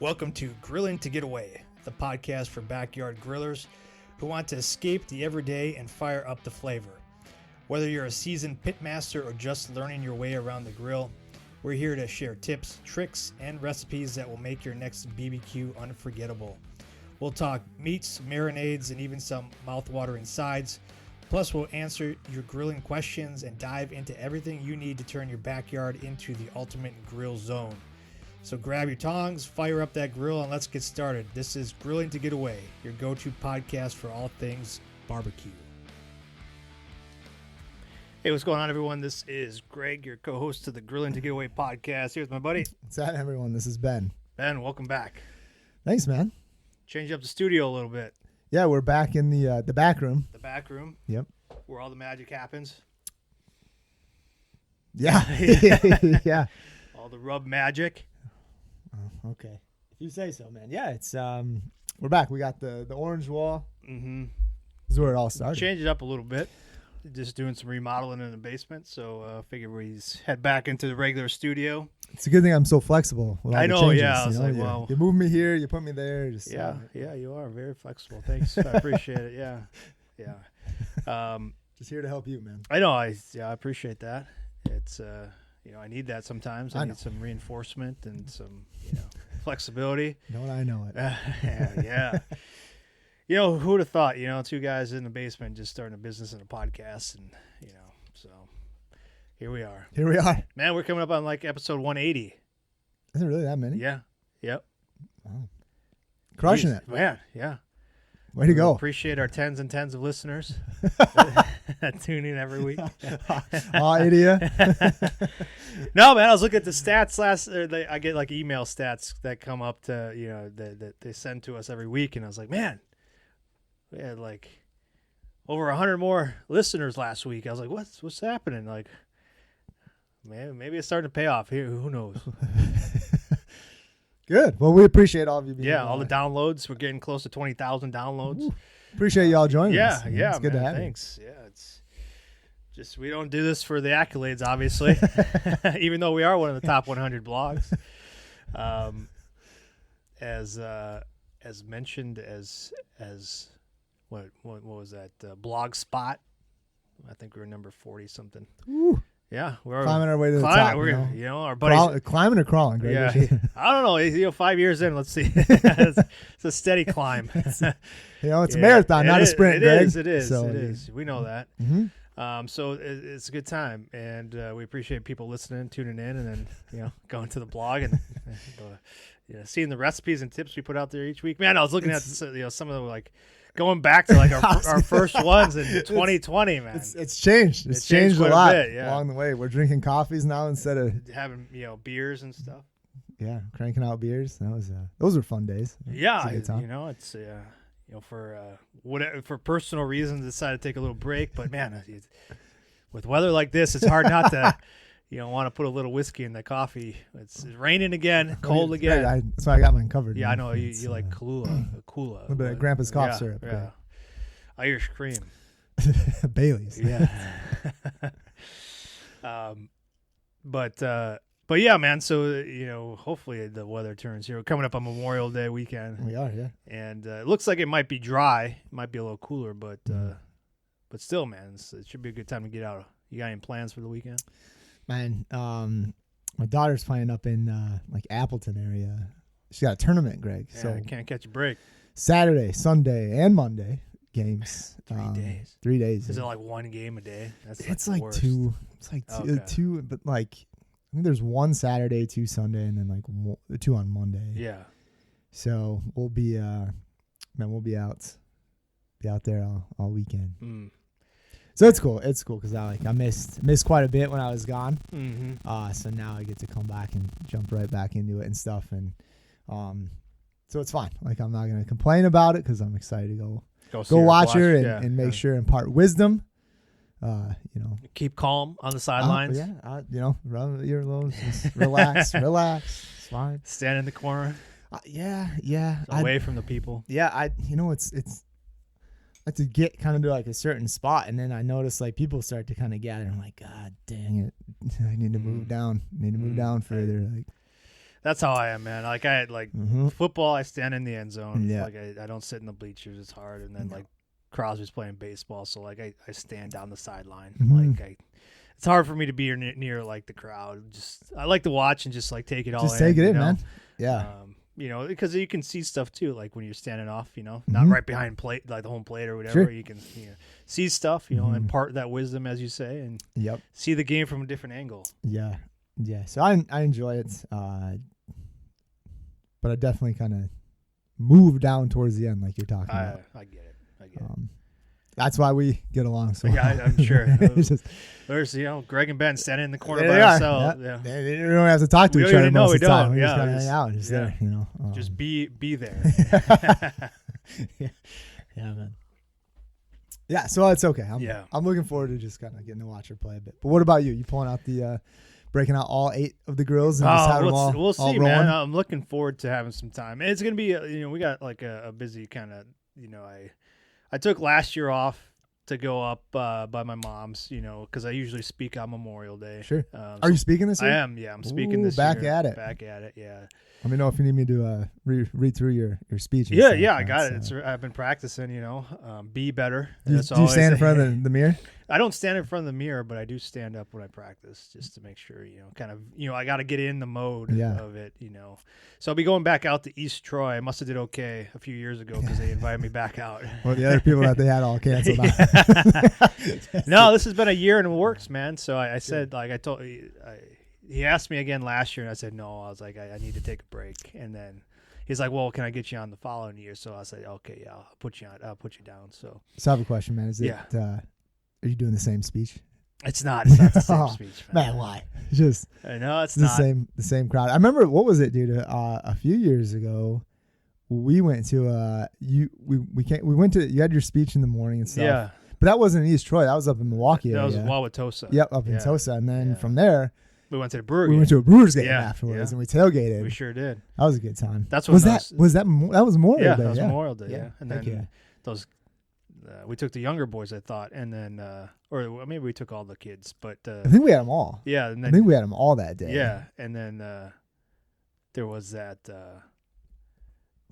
Welcome to Grilling to Get Away, the podcast for backyard grillers who want to escape the everyday and fire up the flavor. Whether you're a seasoned pitmaster or just learning your way around the grill, we're here to share tips, tricks, and recipes that will make your next BBQ unforgettable. We'll talk meats, marinades, and even some mouth-watering sides. Plus, we'll answer your grilling questions and dive into everything you need to turn your backyard into the ultimate grill zone. So grab your tongs, fire up that grill, and let's get started. This is Grilling to Get Away, your go-to podcast for all things barbecue. Hey, what's going on, everyone? This is Greg, your co-host of the Grilling to Get Away podcast. Here's my buddy. What's that, everyone? This is Ben. Ben, welcome back. Thanks, man. Change up the studio a little bit. Yeah, we're back in the back room. The back room. Yep. Where all the magic happens. Yeah. Yeah. All the rub magic. Oh, okay. If you say so, man. Yeah, it's we're back. We got the orange wall. Mm-hmm. This is where it all started. Change it up a little bit. Just doing some remodeling in the basement, so figure we head back into the regular studio. It's a good thing I'm so flexible with all I the know, changes, yeah. I was like, yeah. well, you move me here, you put me there. Just yeah, you are very flexible. Thanks, I appreciate it. Yeah. Just here to help you, man. I know, I appreciate that. It's I need that sometimes. I need some reinforcement and some flexibility. Don't I know it? Yeah. Who would have thought, two guys in the basement just starting a business and a podcast, and, so here we are. Here we are. Man, we're coming up on like episode 180. Is it really that many? Yeah. Yep. Wow. Crushing it. Man, yeah. Way to go. Appreciate our tens and tens of listeners that tune in every week. Aw, idiot. No, man, I was looking at the stats I get like email stats that come up to, that they send to us every week. And I was like, man, we had like over 100 more listeners last week. I was like, what's happening? Like, man, maybe it's starting to pay off here. Who knows? Good. Well, we appreciate all of you being all the downloads. We're getting close to 20,000 downloads. Ooh. Appreciate y'all joining us. Yeah, it's good to have thanks. You. Yeah, it's just we don't do this for the accolades, obviously, even though we are one of the top 100 blogs. As mentioned, as what was that blog spot? I think we were number 40 something. Ooh. Yeah, we're climbing our way to the top. Our buddies climbing or crawling. Greg? Yeah, I don't know. 5 years in, let's see. It's a steady climb. It's a marathon, not a sprint. It Greg. is. We know that. Mm-hmm. So it's a good time, and we appreciate people listening, tuning in, and then going to the blog and seeing the recipes and tips we put out there each week. Man, I was looking at some of the like. Going back to like our first ones in 2020, man. It's changed. It's changed a lot along the way. We're drinking coffees now instead of having beers and stuff. Yeah, cranking out beers. That was those were fun days. Yeah, it's for personal reasons decided to take a little break, but man, with weather like this, it's hard not to want to put a little whiskey in the coffee. It's raining again, cold again. That's why I got mine covered. Yeah, I know you like Kahlua. A little bit of Grandpa's cough syrup. Yeah. Irish cream. Bailey's. Yeah. But yeah, man. So hopefully the weather turns here. We're coming up on Memorial Day weekend. We are, yeah. And it looks like it might be dry. It might be a little cooler, but still, man, it should be a good time to get out. You got any plans for the weekend? Man, my daughter's playing up in like Appleton area. She's got a tournament, Greg. Yeah, so I can't catch a break. Saturday, Sunday, and Monday games. 3 days. 3 days. Is it like one game a day? It's like two. It's like two, but like I think there's one Saturday, 2 Sunday, and then like 2 on Monday. Yeah. So we'll be we'll be out there all weekend. Mm. So it's cool. It's cool because I missed quite a bit when I was gone. Mm-hmm. So now I get to come back and jump right back into it and stuff, and so it's fine. Like I'm not gonna complain about it because I'm excited to go watch her and make sure impart wisdom. Keep calm on the sidelines. Run your earlobes, just relax. It's fine. Stand in the corner. Yeah. Away from the people. Yeah, it's like to get kind of to like a certain spot, and then I notice like people start to kind of gather. I'm like, God dang it, I need to move down. Further. Like That's how I am, man. Like I like football, I stand in the end zone. Yeah. Like I don't sit in the bleachers. It's hard. And then like Crosby's playing baseball, so like I stand down the sideline. Like it's hard for me to be near like the crowd. Just I like to watch and just like take it all. Just take it in, man. Yeah. You know, because you can see stuff too, like when you're standing off, you know, not right behind plate, like the home plate or whatever. Sure. You can see stuff, you know, impart that wisdom, as you say, and see the game from a different angle. Yeah. Yeah. So I enjoy it, but I definitely kind of move down towards the end, like you're talking about. I get it. That's why we get along so well. Yeah, I'm sure. There's, Greg and Ben standing in the corner by themselves. Yeah. They don't have to talk to each other most of the time. We just gotta hang out. Just there, just be there. Yeah, man. Yeah, so it's okay. I'm looking forward to just kind of getting to watch her play a bit. But what about you? You pulling out breaking out all 8 of the grills and just having them all we'll see, all man. I'm looking forward to having some time. It's gonna be, we got like a busy kind of, I took last year off to go up by my mom's, because I usually speak on Memorial Day. Sure. Are you speaking this year? I am, yeah. I'm speaking this year. Back at it, yeah. Let me know if you need me to read through your speech. Yeah, I got it. I've been practicing, be better. Do you stand in front of the mirror? I don't stand in front of the mirror, but I do stand up when I practice just to make sure, I got to get in the mode of it, So I'll be going back out to East Troy. I must have did okay a few years ago because they invited me back out. Well, the other people that they had all canceled out. No, this has been a year in the works, man. So I said, like I told you, he asked me again last year, and I said no. I was like, I need to take a break. And then he's like, well, can I get you on the following year? So I said, okay, yeah, I'll put you down. So I have a question, man. Is it? Are you doing the same speech? It's not the same speech, man. Why? Just I know it's not the same crowd. I remember, what was it, dude? A few years ago, we went to we went to, you had your speech in the morning and stuff. Yeah. But that wasn't in East Troy. That was up in Milwaukee. That was Wauwatosa. Yep, up in Tosa, and then from there we went to the brewery. We went to a Brewers game afterwards, and we tailgated. We sure did. That was a good time. That's what that was Memorial Day. Yeah, that was Memorial Day. Yeah, and then those. We took the younger boys, I thought, and then, or maybe we took all the kids, but I think we had them all. Yeah, and then, I think we had them all that day. Yeah, and then there was that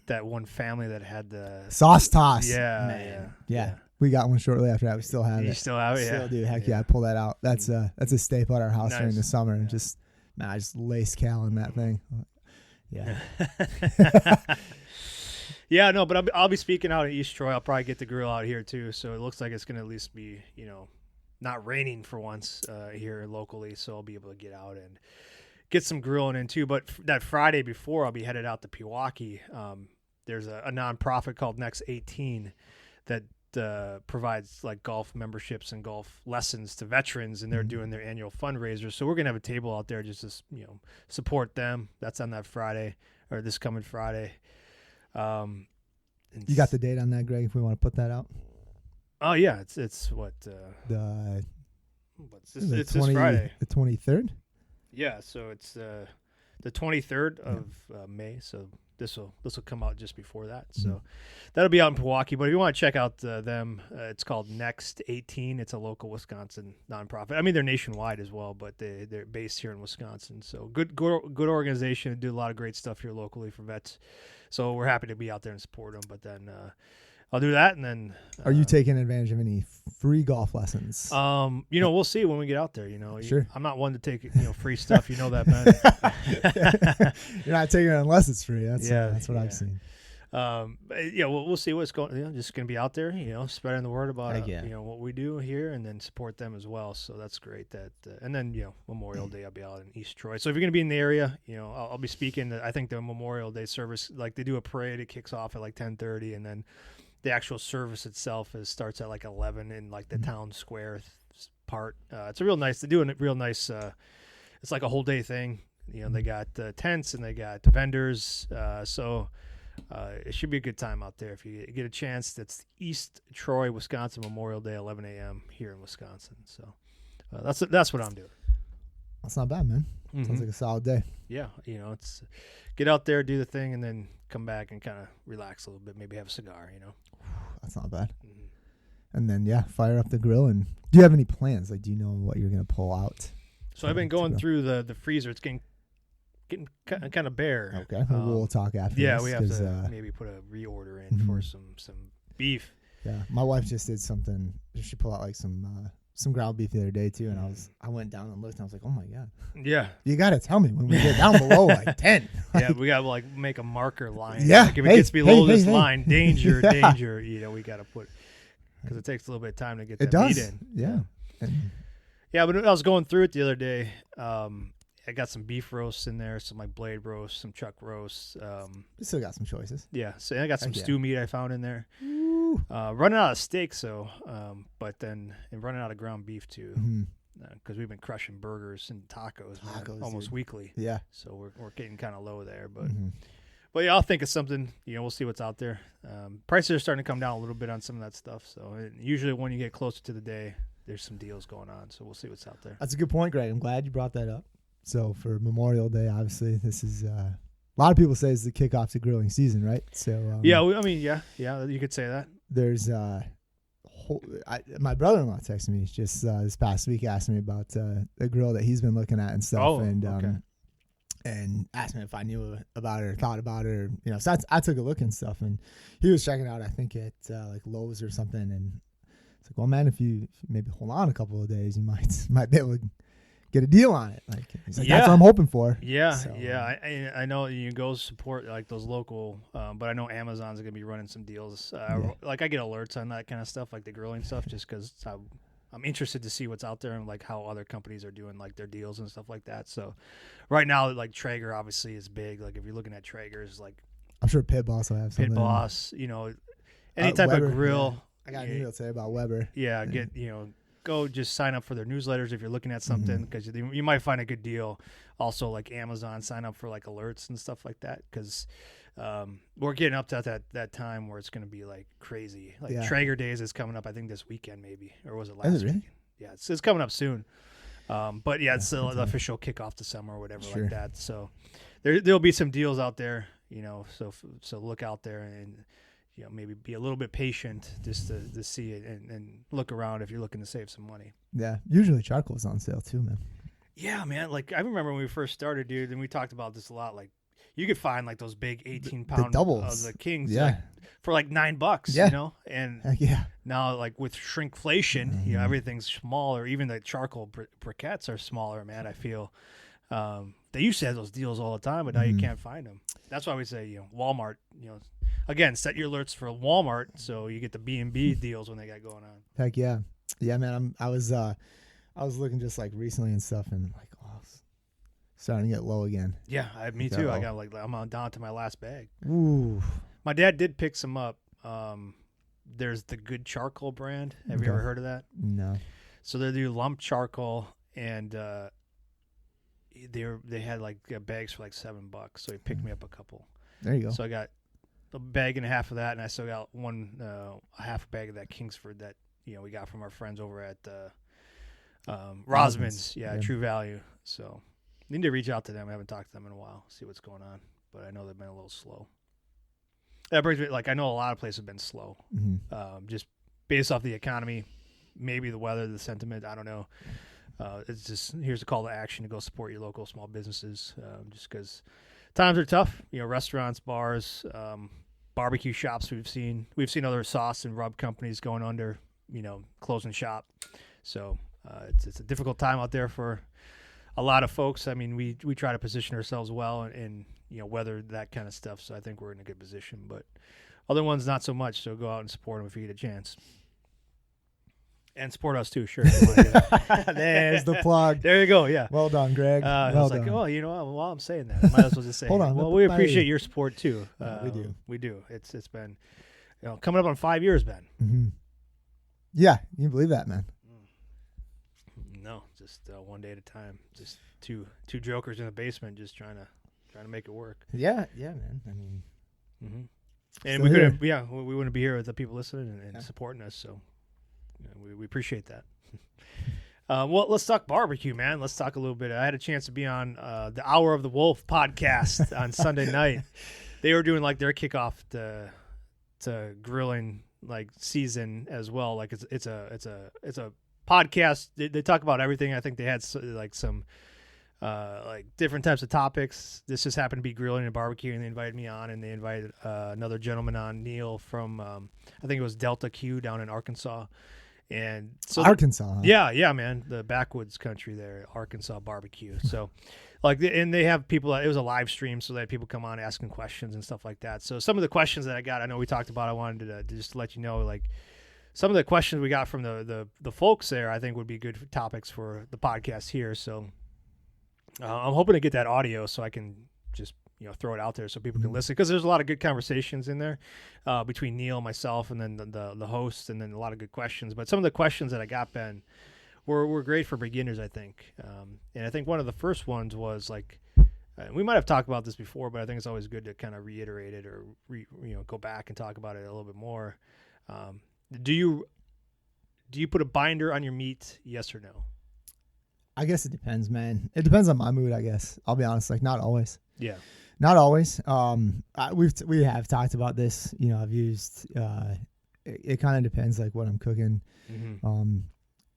one family that had the sauce toss. Yeah. We got one shortly after that. We still have it. You still have it? Still do. Heck yeah, I pull that out. That's a staple at our house during the summer. And I just lace Cal in that thing. Yeah. Yeah, no, but I'll be speaking out in East Troy. I'll probably get the grill out here too. So it looks like it's going to at least be, not raining for once here locally. So I'll be able to get out and get some grilling in too. But that Friday before, I'll be headed out to Pewaukee. There's a nonprofit called Next 18 that provides like golf memberships and golf lessons to veterans, and they're doing their annual fundraiser. So we're going to have a table out there just to, support them. That's on that Friday, or this coming Friday. You got the date on that, Greg, if we want to put that out? Oh yeah, it's what it's this Friday, the 23rd. Yeah, so it's the 23rd of May. So this will come out just before that. So that'll be out in Pewaukee. But if you want to check out them, it's called Next 18. It's a local Wisconsin nonprofit. I mean, they're nationwide as well, but they're based here in Wisconsin. So good organization. They do a lot of great stuff here locally for vets. So we're happy to be out there and support them. But then I'll do that, and then. Are you taking advantage of any free golf lessons? We'll see when we get out there. Sure. I'm not one to take free stuff. You know that, man. You're not taking it unless it's free. That's what I've seen. We'll see what's going. Just going to be out there, spreading the word about what we do here, and then support them as well. So that's great. And then Memorial Day, I'll be out in East Troy. So if you're going to be in the area, I'll be speaking. I think the Memorial Day service, like they do a parade, it kicks off at like 10:30, and then the actual service itself starts at like 11 in like the town square part. It's a real nice. They do a real nice. It's like a whole day thing. They got tents and they got vendors. So. It should be a good time out there if you get a chance. That's East Troy, Wisconsin, Memorial Day, 11 a.m. here in Wisconsin. So that's what I'm doing. That's not bad, man. Sounds like a solid day. Yeah, it's get out there, do the thing, and then come back and kind of relax a little bit. Maybe have a cigar. That's not bad. And then fire up the grill. And do you have any plans? Like, do you know what you're gonna pull out? So I've been going through the freezer. It's getting getting kind of bare. Okay, we'll talk after. Yeah, this, we have to maybe put a reorder in for some beef. Yeah, my wife just did something. She pulled out like some ground beef the other day too, and I went down and looked, and I was like, oh my god. Yeah, you got to tell me when we get down below like 10. Yeah, we got to like make a marker line. Yeah, like if it gets below this line, danger, danger. We got to put, because it takes a little bit of time to get that meat in. Yeah. Yeah, but I was going through it the other day. I got some beef roasts in there, some like blade roasts, some chuck roasts. You still got some choices. Yeah, so I got some stew meat I found in there. Running out of steak, but then running out of ground beef too, because we've been crushing burgers and tacos almost weekly. Yeah, so we're getting kind of low there, but yeah, I'll think of something. We'll see what's out there. Prices are starting to come down a little bit on some of that stuff. So usually when you get closer to the day, there's some deals going on. So we'll see what's out there. That's a good point, Greg. I'm glad you brought that up. So for Memorial Day, obviously, this is a lot of people say it's the kickoff to grilling season, right? So yeah, you could say that. There's my brother-in-law texted me just this past week, asking me about the grill that he's been looking at and stuff, and asked me if I knew about it or thought about it, or So I took a look and stuff, and he was checking out, I think at like Lowe's or something, and it's like, well, man, if you maybe hold on a couple of days, you might be able to get a deal on it. Like, he's like, that's what I'm hoping for. Yeah, so, I know you can go support like those local, but I know Amazon's gonna be running some deals. Like I get alerts on that kind of stuff, like the grilling stuff, just because I'm interested to see what's out there and like how other companies are doing like their deals and stuff like that. So right now, like Traeger obviously is big. Like if you're looking at Traeger's, like I'm sure Pit Boss will have something. Pit Boss, any type Weber, of grill. Yeah. I got an email today about Weber. Yeah, go just sign up for their newsletters if you're looking at something, because you might find a good deal. Also, like Amazon, sign up for like alerts and stuff like that, because we're getting up to that time where it's going to be like crazy. Like Traeger Days is coming up, I think this weekend maybe, or was it last weekend? Yeah, it's coming up soon. But yeah, it's the official kickoff to summer or whatever like that. So there'll be some deals out there, so look out there and maybe be a little bit patient just to see it and look around if you're looking to save some money. Yeah, usually charcoal's on sale too, man. Yeah, man. Like I remember when we first started, dude, and we talked about this a lot. Like you could find like those big 18-pound doubles of the Kings, for like $9. And now like with shrinkflation, everything's smaller. Even the charcoal briquettes are smaller, man. I feel they used to have those deals all the time, but now you can't find them. That's why we say Walmart. Again, set your alerts for Walmart so you get the B&B deals when they got going on. Heck yeah, man. I was looking just like recently and stuff, and like, it's starting to get low again. Yeah, me too. I got I'm down to my last bag. Ooh. My dad did pick some up. There's the Good Charcoal brand. Have you ever heard of that? No. So they do lump charcoal, and they had like bags for like $7. So he picked me up a couple. There you go. So I got a bag and a half of that, and I still got a half a bag of that Kingsford that we got from our friends over at Rosman's. Yeah, True Value. So need to reach out to them. I haven't talked to them in a while. See what's going on, but I know they've been a little slow. That brings me I know a lot of places have been slow, just based off the economy, maybe the weather, the sentiment. I don't know. It's just here's a call to action to go support your local small businesses, just because times are tough. Restaurants, bars, barbecue shops. We've seen other sauce and rub companies going under, closing shop. So it's a difficult time out there for a lot of folks. I mean, we try to position ourselves well and weather that kind of stuff. So I think we're in a good position, but other ones not so much. So go out and support them if you get a chance. And support us too, sure. There's the plug. There you go. Yeah. Well done, Greg. I was like, while I'm saying that, I might as well just say, hold on. Well, we appreciate your support too. We do. It's been, coming up on 5 years, Ben. Mm-hmm. Yeah, you believe that, man? No, just one day at a time. Just two jokers in the basement, just trying to make it work. Yeah, man. I mean, and we couldn't. Yeah, we wouldn't be here with the people listening and supporting us. So. We appreciate that. Well, let's talk barbecue, man. Let's talk a little bit. I had a chance to be on the Hour of the Wolf podcast on Sunday night. They were doing like their kickoff to grilling like season as well. Like it's a podcast. They talk about everything. I think they had like some like different types of topics. This just happened to be grilling and barbecue, and they invited me on, and they invited another gentleman on, Neil from I think it was Delta Q down in Arkansas. And so Arkansas, huh? yeah, man, the backwoods country there, Arkansas barbecue. So, like, and they have people. It was a live stream, so they had people come on asking questions and stuff like that. So some of the questions that I got, I know we talked about. I wanted to just let you know, like, some of the questions we got from the folks there, I think would be good topics for the podcast here. So, I'm hoping to get that audio so I can just throw it out there so people can listen, because there's a lot of good conversations in there between Neil, myself, and then the host, and then a lot of good questions. But some of the questions that I got, Ben, were great for beginners, I think. And I think one of the first ones was like, we might have talked about this before, but I think it's always good to kind of reiterate it or go back and talk about it a little bit more. Do you put a binder on your meat? Yes or no? I guess it depends, man. It depends on my mood, I guess. I'll be honest, like not always. Yeah. Not always. We have talked about this. I've used. It kind of depends, like what I'm cooking,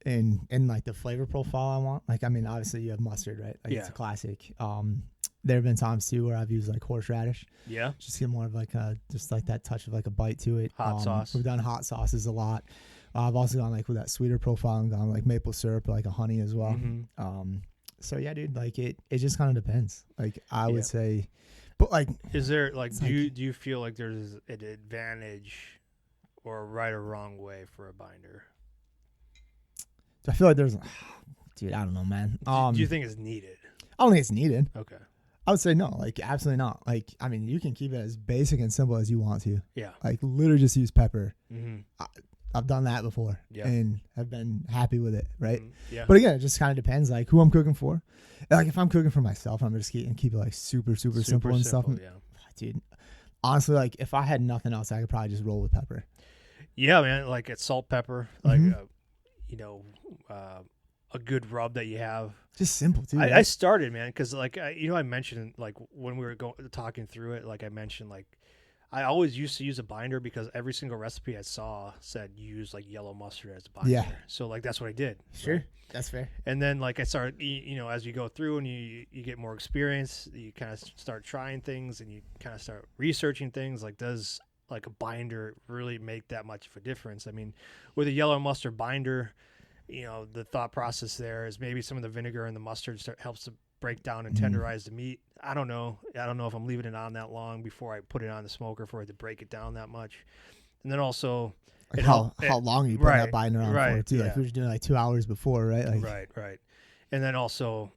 and like the flavor profile I want. Like, I mean, obviously you have mustard, right? Like, it's a classic. There have been times too where I've used like horseradish. Yeah. Just get more of like just like that touch of like a bite to it. Hot sauce. We've done hot sauces a lot. I've also gone like with that sweeter profile and gone like maple syrup, like a honey as well. So yeah, dude, like it just kind of depends. Like I would say, but like, is there like do you feel like there's an advantage or a right or wrong way for a binder? I feel like there's, dude, I don't know, man. Do you think it's needed? I don't think it's needed. Okay. I would say no, like absolutely not. Like, I mean, you can keep it as basic and simple as you want to. Yeah. Like literally just use pepper. Mm-hmm. I've done that before and have been happy with it, right? Yeah. But again, it just kind of depends, like who I'm cooking for. Like if I'm cooking for myself, I'm just keep it like super simple and stuff. Yeah. Dude, honestly, like if I had nothing else, I could probably just roll with pepper. Yeah, man. Like it's salt, pepper, like a good rub that you have. Just simple too. I started, man, because like I mentioned, like when we were talking through it, like I mentioned, like I always used to use a binder because every single recipe I saw said use like yellow mustard as a binder. Yeah. So like that's what I did. Sure. Right? That's fair. And then like I started, as you go through and you get more experience, you kind of start trying things and you kind of start researching things. Like, does like a binder really make that much of a difference? I mean, with a yellow mustard binder, the thought process there is maybe some of the vinegar and the mustard helps to break down and tenderize the meat. I don't know if I'm leaving it on that long before I put it on the smoker for it to break it down that much. And then also like how long you put that binder on for too. Like we were doing like 2 hours before, right? Like, right. And then also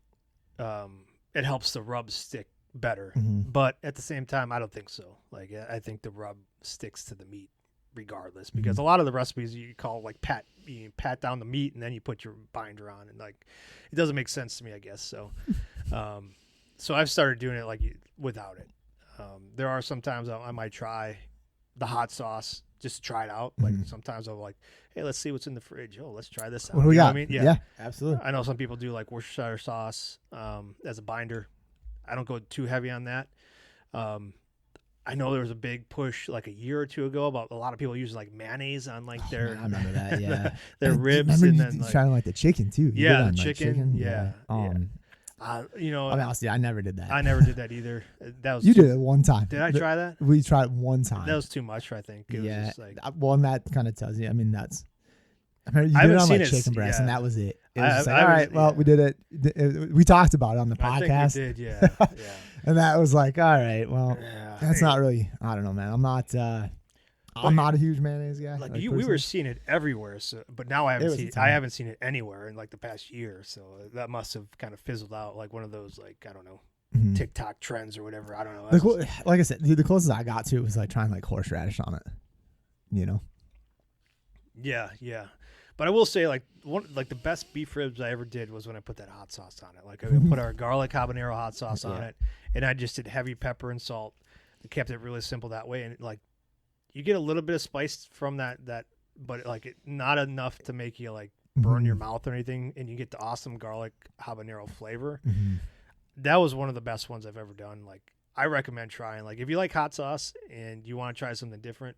it helps the rub stick better. But at the same time, I don't think so. Like I think the rub sticks to the meat regardless, because a lot of the recipes you call like you pat down the meat and then you put your binder on, and like it doesn't make sense to me, I guess. So so I've started doing it like without it. There are some times I might try the hot sauce just to try it out. Like sometimes I'm like, hey, let's see what's in the fridge. Oh, let's try this out. What do we got? What I mean? Yeah, absolutely. I know some people do like Worcestershire sauce as a binder. I don't go too heavy on that. I know there was a big push like a year or two ago about a lot of people using like mayonnaise on like their. I remember that. Yeah, their ribs, and then like, trying like the chicken too. The chicken. Yeah. I mean, honestly, I never did that. I never did that either. That was you did it one time. Did I try that? We tried it one time. That was too much, I think. It was just like, well, and that kind of tells you. I mean, that's. I mean, you did it on like chicken breast, and that was it. It was just like, all right, well, we did it. We talked about it on the podcast. I think we did, yeah. And that was like, all right, well, that's not really. I don't know, man. I'm not a huge mayonnaise guy. Like we were seeing it everywhere, but now I haven't seen it anywhere in like the past year. So that must have kind of fizzled out, like one of those, like, I don't know, TikTok trends or whatever. I don't know. Like I said, the closest I got to it was like trying like horseradish on it. Yeah. But I will say, like the best beef ribs I ever did was when I put that hot sauce on it. Like I put our garlic habanero hot sauce on it, and I just did heavy pepper and salt. I kept it really simple that way, and like you get a little bit of spice from that, but like not enough to make you like burn your mouth or anything, and you get the awesome garlic habanero flavor. That was one of the best ones I've ever done. Like I recommend trying. Like if you like hot sauce and you want to try something different,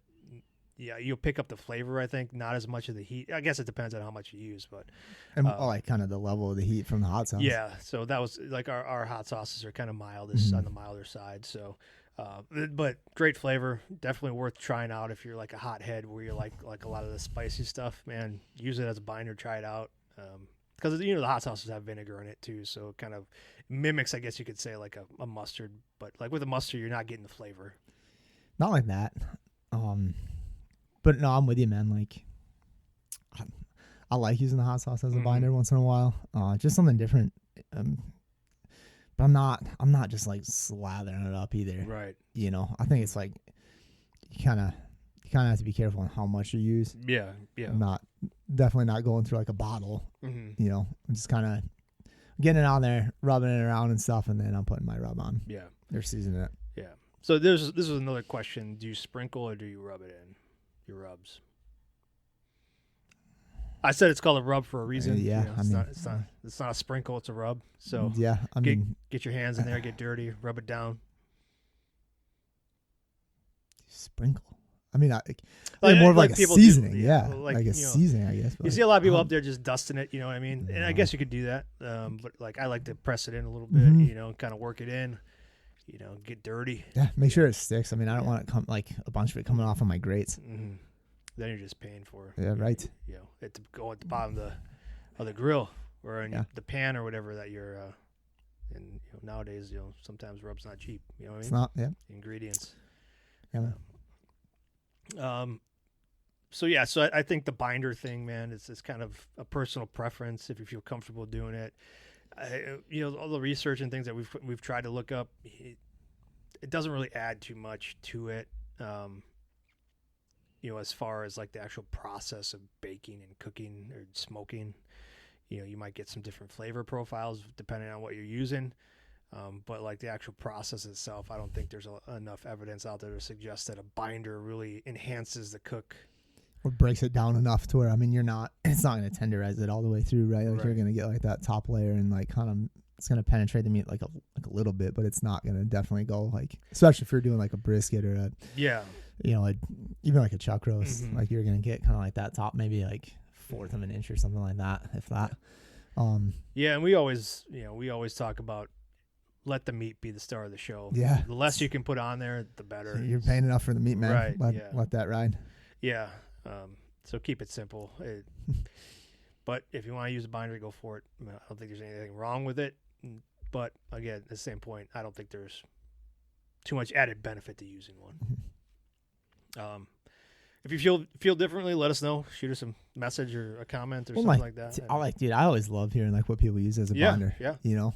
yeah, you'll pick up the flavor. I think not as much of the heat. I guess it depends on how much you use, but and like kind of the level of the heat from the hot sauce. Yeah, so that was like our hot sauces are kind of mild, on the milder side. So, but great flavor, definitely worth trying out if you're like a hothead where you like a lot of the spicy stuff. Man, use it as a binder. Try it out because the hot sauces have vinegar in it too, so it kind of mimics, I guess you could say, like a mustard. But like with a mustard, you're not getting the flavor. Not like that. But no, I'm with you, man. Like, I like using the hot sauce as a binder once in a while. Just something different. But I'm not just like slathering it up either. Right. I think it's like you kind of have to be careful on how much you use. Yeah. Yeah. Definitely not going through like a bottle. I'm just kind of getting it on there, rubbing it around and stuff, and then I'm putting my rub on. Yeah. They're seasoning it. Yeah. So this was another question: do you sprinkle or do you rub it in? Your rubs. I said it's called a rub for a reason. It's not a sprinkle; it's a rub. So yeah, get your hands in there, get dirty, rub it down. Sprinkle. I mean, more of like a seasoning. Like a seasoning, I guess. You see a lot of people up there just dusting it. You know what I mean? And I guess you could do that. But like I like to press it in a little bit. Kind of work it in. Get dirty. Yeah, make sure it sticks. I mean, I don't want it come like a bunch of it coming off on my grates. Then you're just paying for it. Yeah, right. It to go at the bottom of the grill or in the pan or whatever that you're. And nowadays, sometimes rub's not cheap. You know what I mean? It's not. Yeah. Ingredients. Yeah. So I think the binder thing, man, it's kind of a personal preference if you feel comfortable doing it. All the research and things that we've tried to look up, it doesn't really add too much to it. As far as like the actual process of baking and cooking or smoking, you might get some different flavor profiles depending on what you're using. But like the actual process itself, I don't think there's enough evidence out there to suggest that a binder really enhances the cook. Or breaks it down enough to where, I mean, it's not going to tenderize it all the way through, right? Like You're going to get like that top layer and like kind of, it's going to penetrate the meat like a little bit, but it's not going to definitely go like, especially if you're doing like a brisket or even like a chuck roast, like you're going to get kind of like that top, maybe like 1/4 of an inch or something like that, if that. And we always talk about let the meat be the star of the show. Yeah. The less you can put on there, the better. You're paying enough for the meat, man. Right. Let that ride. Yeah. So keep it simple. But if you want to use a binder, go for it. I don't think there's anything wrong with it. But again, at the same point, I don't think there's too much added benefit to using one. If you feel differently, let us know. Shoot us a message or a comment or something like that. I always love hearing like what people use as a binder. Yeah.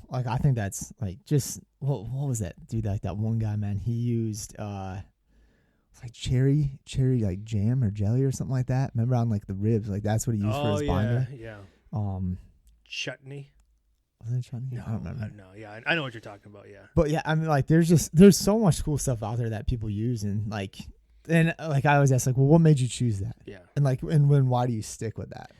Like I think that's like just what was that dude? Like that one guy, man. He used it's like cherry like jam or jelly or something like that. Remember on like the ribs, like that's what he used for his binder. Yeah. Chutney. Was it chutney? No, I don't remember. No, yeah, I know what you're talking about. Yeah. But yeah, I mean, like there's so much cool stuff out there that people use, and like I always ask, like, well, what made you choose that? Yeah. And why do you stick with that?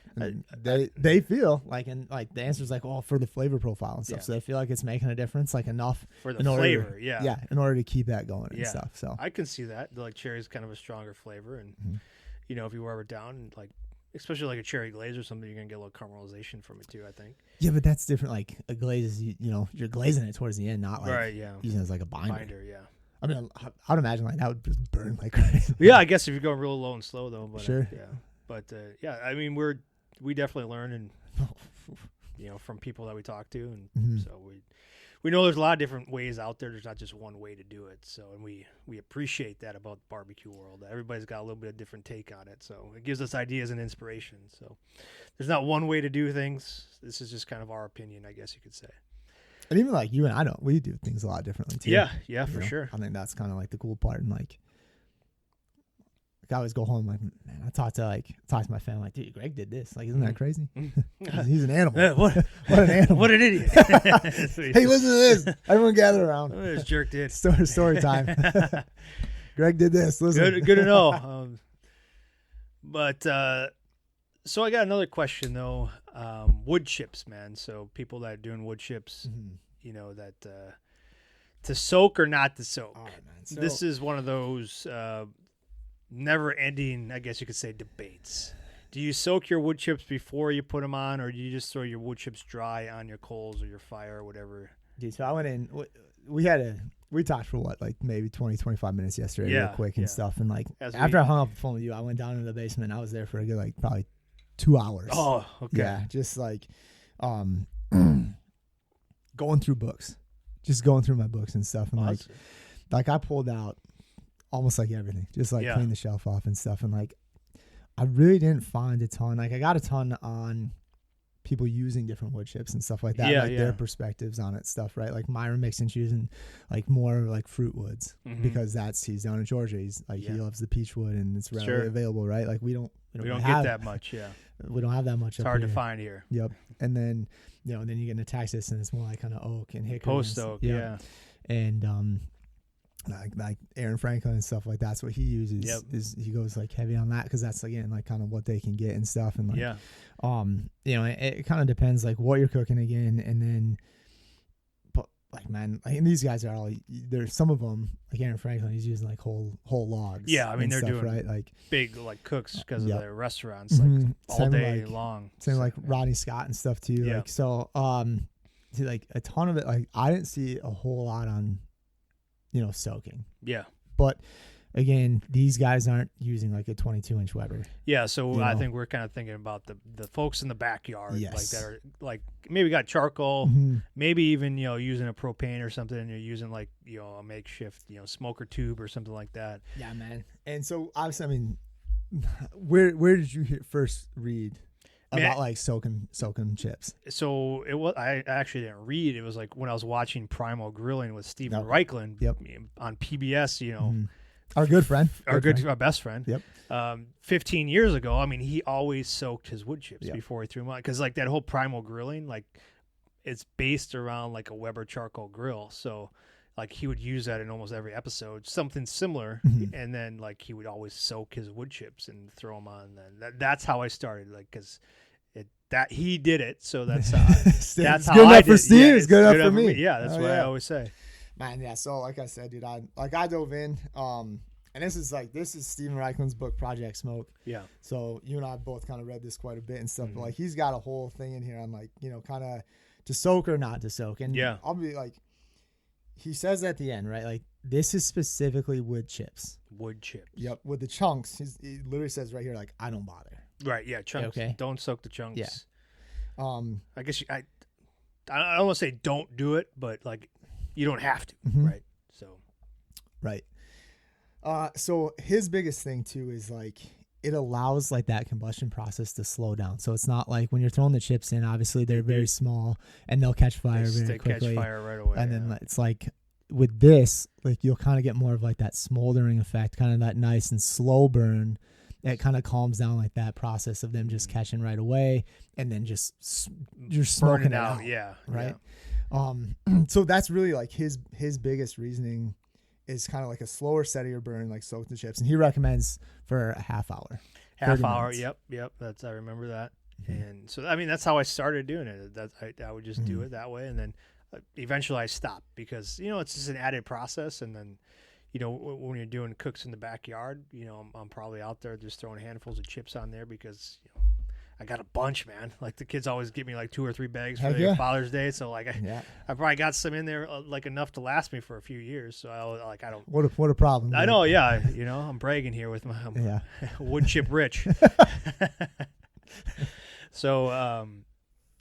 They feel like, and like the answer is like, well, for the flavor profile and stuff. So they feel like it's making a difference, like enough for the flavor. Yeah, in order to keep that going and stuff. So I can see that. Like cherry is kind of a stronger flavor, and if you rub it down, like especially like a cherry glaze or something, you're gonna get a little caramelization from it too, I think. Yeah, but that's different. Like a glaze is, you're glazing it towards the end, not like using it as like a binder. Yeah. I mean, I would imagine like that would just burn like crazy. Yeah, I guess if you go real low and slow though. But, sure. I mean, we definitely learn and from people that we talk to, and so we know there's a lot of different ways out there. There's not just one way to do it. So, and we appreciate that about the barbecue world. Everybody's got a little bit of different take on it. So it gives us ideas and inspiration. So there's not one way to do things. This is just kind of our opinion, I guess you could say. And even like you and I we do things a lot differently too. Yeah, for sure. I think that's kind of like the cool part. And like I always go home like, man, I talk to my family like, dude, Greg did this. Like, isn't that crazy? He's an animal. What an animal. What an idiot. Hey, listen to this. Everyone gather around. This jerk did. Story time. Greg did this. Listen. Good to know. So I got another question though. Wood chips, man. So people that are doing wood chips, that to soak or not to soak. All right, man. So, this is one of those never-ending, I guess you could say, debates. Do you soak your wood chips before you put them on, or do you just throw your wood chips dry on your coals or your fire or whatever? Dude, so I went in. We talked for what, like maybe 20, 25 minutes yesterday, real quick and stuff. And like after I hung up the phone with you, I went down into the basement. I was there for a good like probably 2 hours. Oh, okay. Yeah, just like going through books, just going through my books and stuff. And like I pulled out almost like everything, just like clean the shelf off and stuff. And like I really didn't find a ton. Like I got a ton on people using different wood chips and stuff like that, their perspectives on it, stuff, right? Like Myron Mixon's using like more like fruit woods because he's down in Georgia. He's like he loves the peach wood and it's readily available, right? Like we don't get that much. We don't have that much. It's hard to find here. Yep. And then then you get into Texas and it's more like kind of oak and hickory. Post oak, and like Aaron Franklin and stuff like that's what he uses. Is he goes like heavy on that because that's again like kind of what they can get and stuff. And like it kind of depends like what you're cooking again, and then but like man, like, and these guys are all there's some of them like Aaron Franklin, he's using like whole logs. Yeah, I mean they're stuff, doing right like big like cooks because of their restaurants like all day long. Same like Rodney Scott and stuff too. Like so like a ton of it. Like I didn't see a whole lot on soaking. Yeah. But again, these guys aren't using like a 22-inch Weber. Yeah, so I think we're kind of thinking about the folks in the backyard like that are like maybe got charcoal, maybe even using a propane or something, and you're using like a makeshift smoker tube or something like that. Yeah, man. And so obviously, I mean, where did you first read about like soaking chips? So it was. I actually didn't read. It was like when I was watching Primal Grilling with Steven Reichland on PBS. Our good friend, our best friend. Yep. 15 years ago, I mean, he always soaked his wood chips before he threw them on, because like that whole Primal Grilling, like it's based around like a Weber charcoal grill. So like he would use that in almost every episode, something similar, and then like he would always soak his wood chips and throw them on. And that's how I started, like because that he did it, so that's that's how good I enough did. for Steve. Yeah, it's good enough for me. Yeah, that's what I always say. Man, yeah. So like I said, dude, I dove in, and this is Steven Reichland's book, Project Smoke. Yeah. So you and I both kind of read this quite a bit and stuff. But like he's got a whole thing in here on like kind of to soak or not to soak, and I'll be like, he says at the end, right? Like this is specifically wood chips. Wood chips. Yep. With the chunks, he literally says right here, like I don't bother. Right. Yeah. Chunks. Okay. Don't soak the chunks. Yeah. I guess I don't want to say don't do it, but like you don't have to, right? So. Right. So his biggest thing too is like it allows like that combustion process to slow down. So it's not like when you're throwing the chips in, obviously they're very small and they'll catch fire very quickly. Catch fire right away. And then it's like with this, like you'll kind of get more of like that smoldering effect, kind of that nice and slow burn. It kind of calms down like that process of them just catching right away and then just you're smoking it out. Yeah. Right. Yeah. So that's really like his biggest reasoning is kind of like a slower, steadier burn, like soak the chips. And he recommends for a half hour. Half hour. Minutes. Yep. I remember that. And so, I mean, that's how I started doing it. I would just do it that way. And then eventually I stopped because, it's just an added process. And then, when you're doing cooks in the backyard, I'm probably out there just throwing handfuls of chips on there because, I got a bunch, man. Like the kids always give me like 2 or 3 bags for their Father's Day. So like I probably got some in there like enough to last me for a few years. So I don't. What a problem. I know. Yeah. I'm bragging here with my wood chip rich. So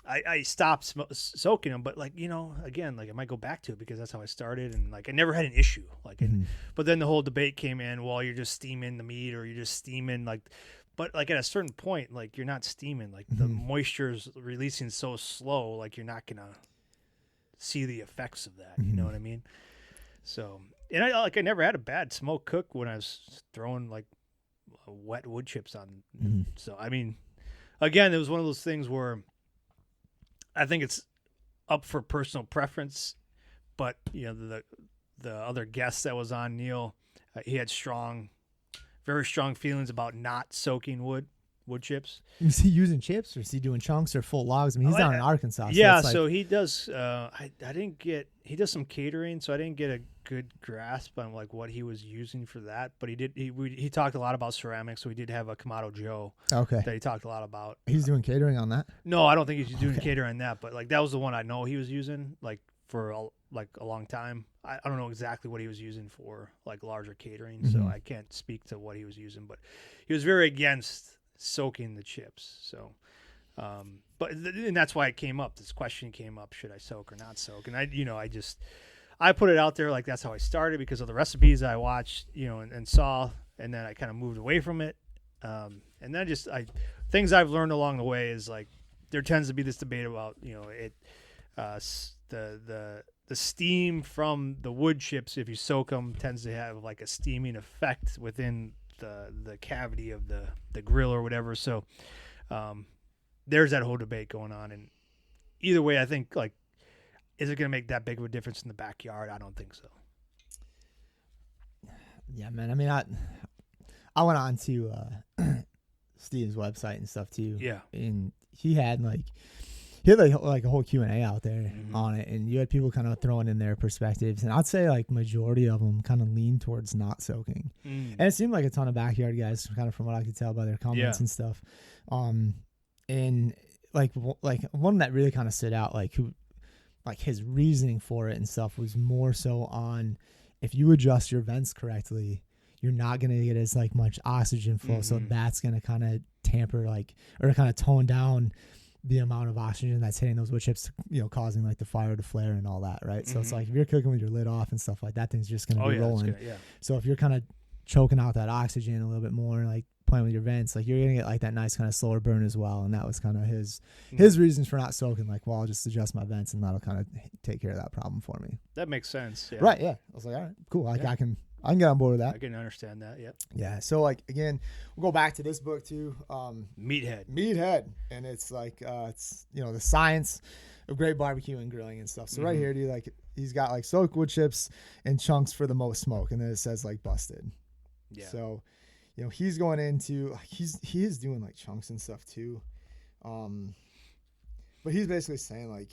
I stopped soaking them, but like, again, like I might go back to it because that's how I started. And like, I never had an issue like it, but then the whole debate came in, well, you're just steaming the meat or you're just steaming but like at a certain point, like you're not steaming, like the moisture's releasing so slow, like you're not going to see the effects of that. You know what I mean? So, and I never had a bad smoke cook when I was throwing like wet wood chips on. So, I mean, again, it was one of those things where I think it's up for personal preference, but the other guest that was on, Neil, he had very strong feelings about not soaking wood. wood chips. Is he using chips or is he doing chunks or full logs? I mean, he's down in Arkansas. Yeah, so he does. I didn't get. He does some catering, so I didn't get a good grasp on like what he was using for that. But he did. He talked a lot about ceramics, so we did have a Kamado Joe. Okay. That he talked a lot about. He's doing catering on that. No, I don't think he's doing catering on that. But like that was the one I know he was using like for a long time. I don't know exactly what he was using for like larger catering, so I can't speak to what he was using. But he was very against soaking the chips. So, and that's why it came up. This question came up: should I soak or not soak? And I put it out there like that's how I started because of the recipes I watched, and saw, and then I kind of moved away from it. And then things I've learned along the way is like there tends to be this debate about the steam from the wood chips, if you soak them, tends to have like a steaming effect within the cavity of the grill or whatever. So there's that whole debate going on. And either way, I think like, is it going to make that big of a difference in the backyard? I don't think so. Yeah, man. I mean, I went on to Steve's website and stuff too. Yeah. And he had like a whole Q&A out there on it, and you had people kind of throwing in their perspectives, and I'd say like majority of them kind of lean towards not soaking. And it seemed like a ton of backyard guys, kind of from what I could tell by their comments and stuff. And like one that really kind of stood out, like his reasoning for it and stuff was more so on if you adjust your vents correctly, you're not going to get as like much oxygen flow, so that's going to kind of tamper or kind of tone down the amount of oxygen that's hitting those wood chips, causing like the fire to flare and all that, right? So it's like if you're cooking with your lid off and stuff like that, thing's just going to be rolling. So if you're kind of choking out that oxygen a little bit more, like playing with your vents, like you're going to get like that nice kind of slower burn as well. And that was kind of his reasons for not soaking. Like, well, I'll just adjust my vents and that'll kind of take care of that problem for me. That makes sense. Yeah. Right. Yeah. I was like, all right, cool. I can get on board with that. I can understand that. Yep. Yeah. So like, again, we'll go back to this book too. Meathead. And it's like, it's, the science of great barbecue and grilling and stuff. So right here, dude, like he's got like soaked wood chips and chunks for the most smoke. And then it says like busted. Yeah. So, he's going into, he is doing like chunks and stuff too. But he's basically saying like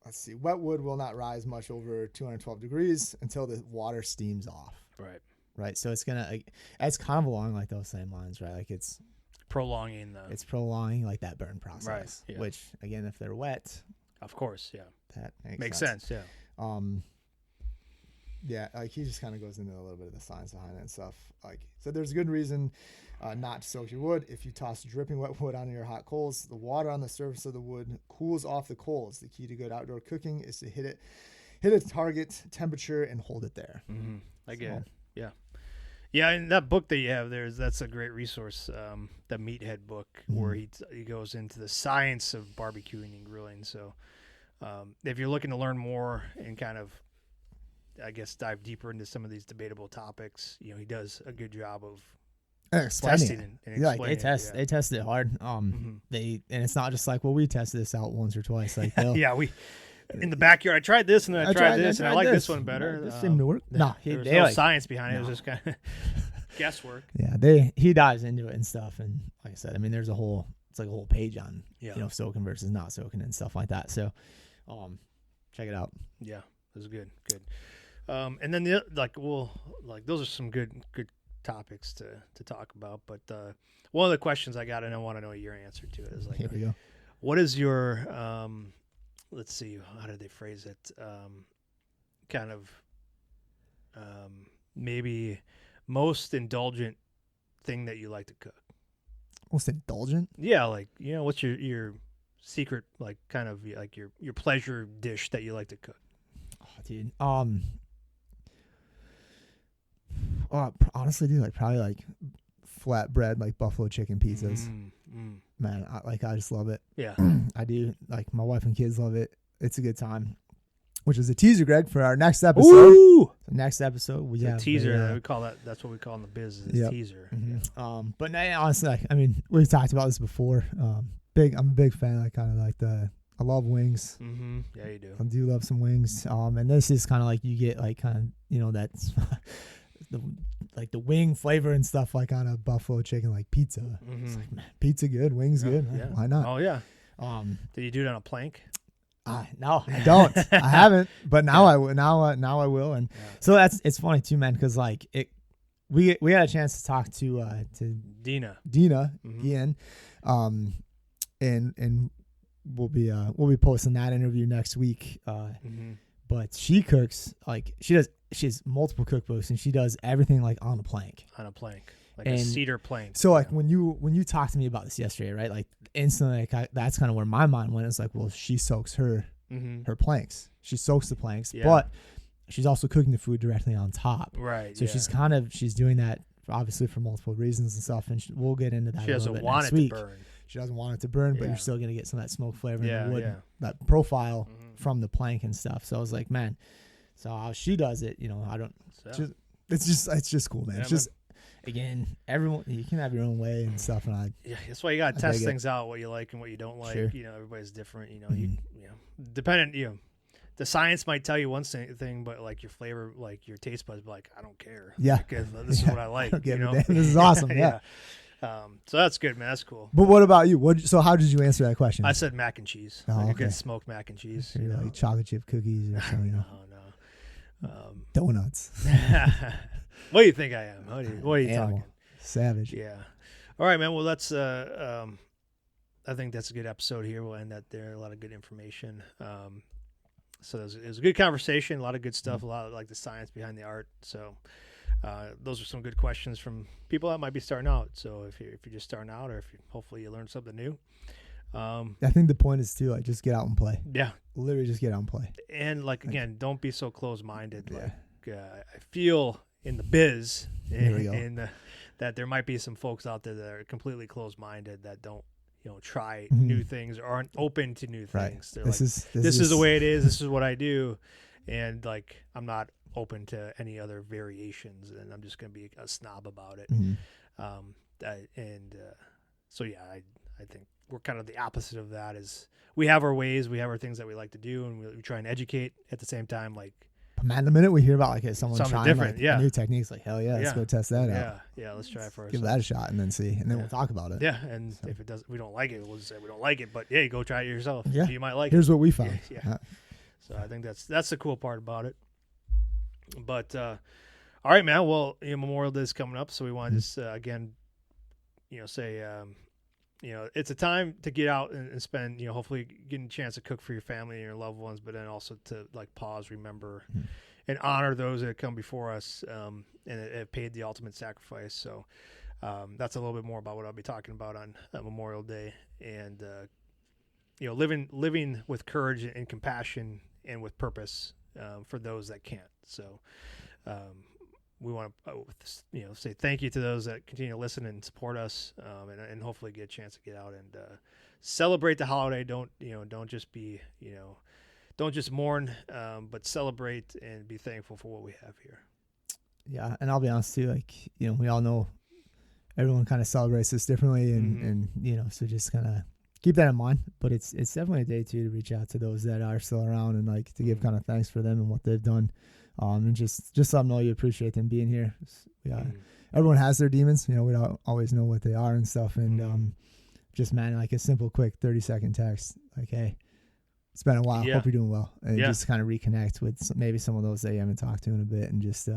let's see, wet wood will not rise much over 212 degrees until the water steams off. Right. So it's kind of along like those same lines, right? Like it's prolonging like that burn process, right? Yeah. Which again, if they're wet, of course, yeah, that makes sense. Yeah. Yeah, like he just kind of goes into a little bit of the science behind it and stuff. Like, so there's a good reason not to soak your wood. If you toss dripping wet wood onto your hot coals, the water on the surface of the wood cools off the coals. The key to good outdoor cooking is to hit a target temperature and hold it there. I get it. Yeah. Yeah, and that book that you have there, that's a great resource, the Meathead book, where he goes into the science of barbecuing and grilling. So if you're looking to learn more and kind of, I guess, dive deeper into some of these debatable topics, he does a good job of testing and explaining. They test it hard. And it's not just like, well, we tested this out once or twice. Like, we in the backyard, I tried this and then I tried this and I like this one better. This seemed to work. There's no science behind it. It was just kind of guesswork. Yeah, he dives into it and stuff. And like I said, I mean, it's like a whole page on soaking versus not soaking and stuff like that. So, check it out. Yeah, it was good. And then those are some good topics to talk about. But one of the questions I got, and I want to know your answer to it, is like, here we go. What is your let's see, how did they phrase it? Maybe most indulgent thing that you like to cook. Most indulgent? Yeah, like what's your secret, like kind of like your pleasure dish that you like to cook? Oh, dude. Honestly, dude, like probably like flatbread, like buffalo chicken pizzas. Man, I just love it. Yeah, I do. Like my wife and kids love it. It's a good time. Which is a teaser, Greg, for our next episode. Ooh! Next episode, we have a teaser. We call that. That's what we call in the business. Teaser. Yeah. But honestly, I mean, we've talked about this before. I'm a big fan. I love wings. Yeah, you do. I do love some wings. And this is kind of like you get like kind of that's the wing flavor and stuff like on a buffalo chicken, like pizza. It's like, man, pizza good, wings good. Yeah. Why not? Oh yeah. Did you do it on a plank? No, I don't. I haven't, but now I will. Now I will. And so it's funny too, man, because like we had a chance to talk to Dina Ian, and we'll be posting that interview next week. But she cooks she has multiple cookbooks, and she does everything like on a plank. Like a cedar plank. So like when you talked to me about this yesterday, right? Like instantly, that's kind of where my mind went. It's like, well, she soaks her planks. She soaks the planks, but she's also cooking the food directly on top. Right. So she's doing that obviously for multiple reasons and stuff. And we'll get into that. She doesn't want it to burn. She doesn't want it to burn, but you're still gonna get some of that smoke flavor in the wood, that profile from the plank and stuff. So I was like, man. So how she does it, I don't. It's just cool, man. Yeah, it's just. Again, everyone, you can have your own way and stuff, and that's why you gotta test things out, what you like and what you don't like. Sure. Everybody's different. Dependent. The science might tell you one thing, but like your flavor, like your taste buds, be like, I don't care. Yeah, because this is what I like. This is awesome. Yeah. So that's good, man. That's cool. But what about you? So how did you answer that question? I said mac and cheese. Oh, a good smoked mac and cheese. So you're like chocolate chip cookies or something. No. Donuts. What do you think I am? What are you talking? Savage. Yeah. All right, man. Well, that's I think that's a good episode here. We'll end that there. A lot of good information. So it was a good conversation. A lot of good stuff. A lot of like the science behind the art. So those are some good questions from people that might be starting out. So if you're just starting out, or hopefully you learn something new. I think the point is to like just get out and play. Yeah. Literally just get out and play. And like again, don't be so close-minded. Yeah. I feel in the biz that there might be some folks out there that are completely closed-minded that don't try new things or aren't open to new things. They're this is the way it is. This is what I do, and like I'm not open to any other variations, and I'm just gonna be a snob about it. So yeah, I think we're kind of the opposite of that. Is we have our ways, we have our things that we like to do, and we try and educate at the same time. Like, man, the minute we hear about like someone trying different, new techniques, like hell yeah, let's go test that out. Yeah, let's try it first. Give that a shot and then see, and then we'll talk about it. Yeah, and if it doesn't, we don't like it, we'll just say we don't like it. But yeah, go try it yourself. Yeah, you might like Here's it. what we found. Yeah. So I think that's the cool part about it. But all right, man. Well, Memorial Day is coming up, so we want to just again, say. It's a time to get out and spend, hopefully getting a chance to cook for your family and your loved ones, but then also to like pause, remember, and honor those that come before us and have paid the ultimate sacrifice. So that's a little bit more about what I'll be talking about on Memorial Day, and living with courage and compassion and with purpose for those that can't. So we want to, say thank you to those that continue to listen and support us, and hopefully get a chance to get out and celebrate the holiday. Don't just be, don't just mourn, but celebrate and be thankful for what we have here. Yeah, and I'll be honest too. Like, we all know everyone kind of celebrates this differently, and so just kind of keep that in mind. But it's definitely a day too to reach out to those that are still around and like to give kind of thanks for them and what they've done. And just let them know you appreciate them being here. Everyone has their demons, we don't always know what they are and stuff. And just, man, like a simple, quick 30-second text, like, hey, it's been a while. Hope you're doing well. And just kind of reconnect with maybe some of those that you haven't talked to in a bit, and just,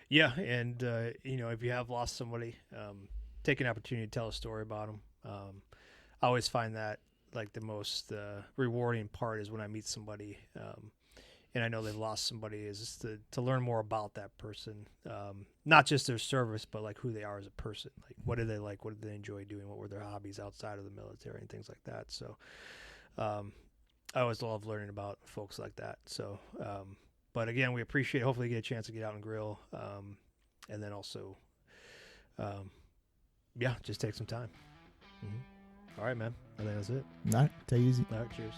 Yeah, and if you have lost somebody, take an opportunity to tell a story about them. I always find that like the most rewarding part is when I meet somebody and I know they've lost somebody, is just to learn more about that person, not just their service, but like who they are as a person. Like, what do they like? What did they enjoy doing? What were their hobbies outside of the military and things like that? So I always love learning about folks like that. So but again, we appreciate, hopefully get a chance to get out and grill, and then also just take some time. All right, man. I think that's it. All right. Take it easy. All right. Cheers.